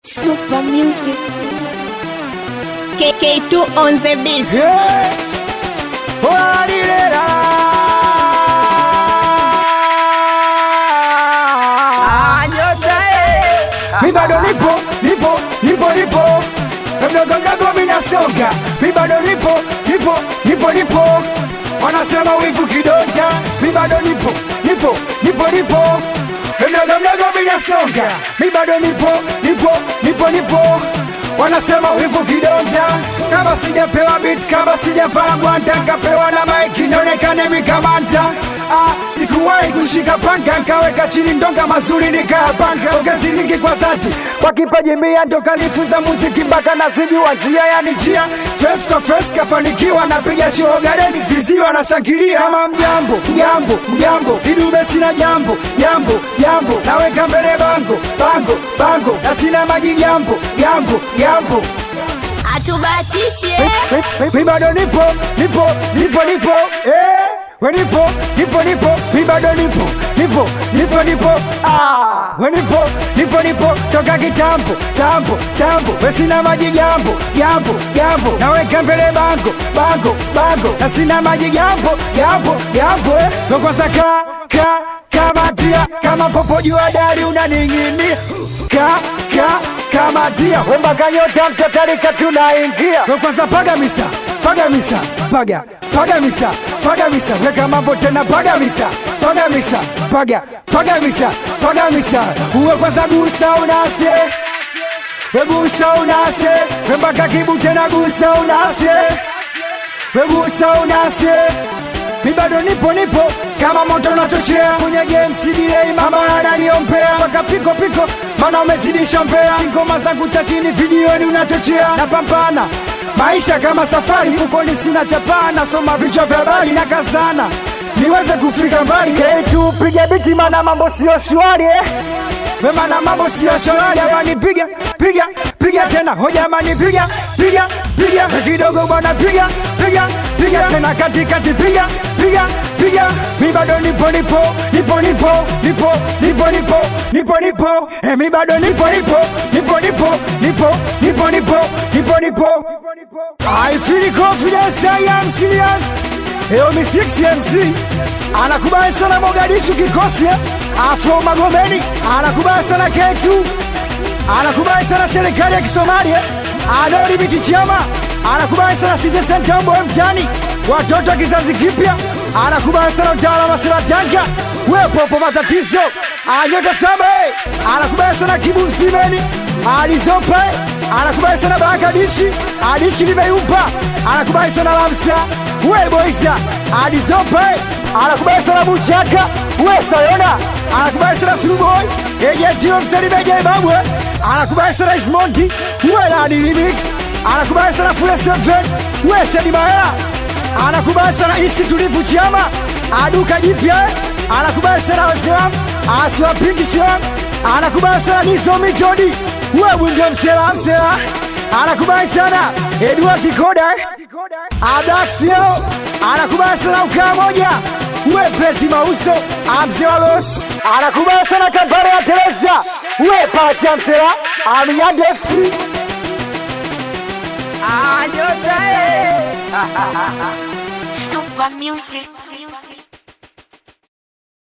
Super music. KK2 on the beat. Yeah. Mi bado nipo mdogo minasonga. Mi bado nipo wanasema wivu kidonja. Mi bado nipo mdogo minasonga. Mi bado nipo wanasema wivu kidonja. Kama sijapewa beat, kama sijavaa gwanda, nikapewa na maiki nionekane mikamanta. Sikuwahi kushika panga, nkaweka chini ndonga mazuri nikayapanga. Ongezi nyingi kwa zati, kwa kipaji mia ndo kalifuza muziki mpaka nazijua njia, yani njia. Fresh kwa fresh kafanikiwa, napiga show gareni viziwa na shangilia. Kama mjambo, kidume sina jambo, naweka mbele bango, na sina maji jambo. Atubatishe. Mi bado nipo we nipo mi bado nipo we nipo toka kitambo we sina maji jambo, naweka mbele bango, na sina maji jambo Nokwaza kamatia, kama popo jua dari unaning'inia. Kamatia wemba kanyota mtatarika tunaingia. Nokwaza paga misa weka mambo tena paga misa uwe kwanza gusa unase wembaka kibu tena gusa unase mi bado nipo kama moto unachochea kwenye game CDA mama ananiombea mpaka piko mana umezidisha mbea. Ngoma zangu cha chini videoni unachochea na pambana maisha kama safari mfukoni sina chapana, soma vichwa vya habari na kazana niweze kufika mbali. Ketu piga biti mana mambo sio shwari mana mambo sio shwari. Jamani piga tena jamani piga kidogo bwana piga tena katikati piga. Mi bado nipo mi bado nipo I feel confidence, I am serious. Mi 6 MC anakubali sana Mogadishu kikosi Afro Magomeni anakubali sana Ketu, anakubali sana serikali ya Kisomalia Anori Biti Chama, anakubali sana City Center Mbo mtani watoto kizazi kipya, anakubali sana utawala masela Tanga wepopo matatizo anyota saba anakubali sana Kibu Msimeni Alizope, anakubali sana Bakadishi Adishi limeyumpa, anakubali sana Lamsa we Boisa Alizope, anakubali sana Buchaka we Sayona, anakubali sana Suruboy Ejetio Mselibeje Babwe, anakubali sana Ismonti we Ladi Remix, anakubali sana Fule 7 we Shadi Maela, anakubali sana Isi Tulivu Chama Aduka Jipya, anakubali sana Wazelam Aswa Pinkishon, anakubali sana Niso Mitodi we Window Msela, anakubali sana Edward Koda Adaxio, anakubali sana Ukaa Moja we Peti Mauso Amzewalos, anakubali sana Kampare ya Teresa we Pacha Msela Amiyadefsi Super music.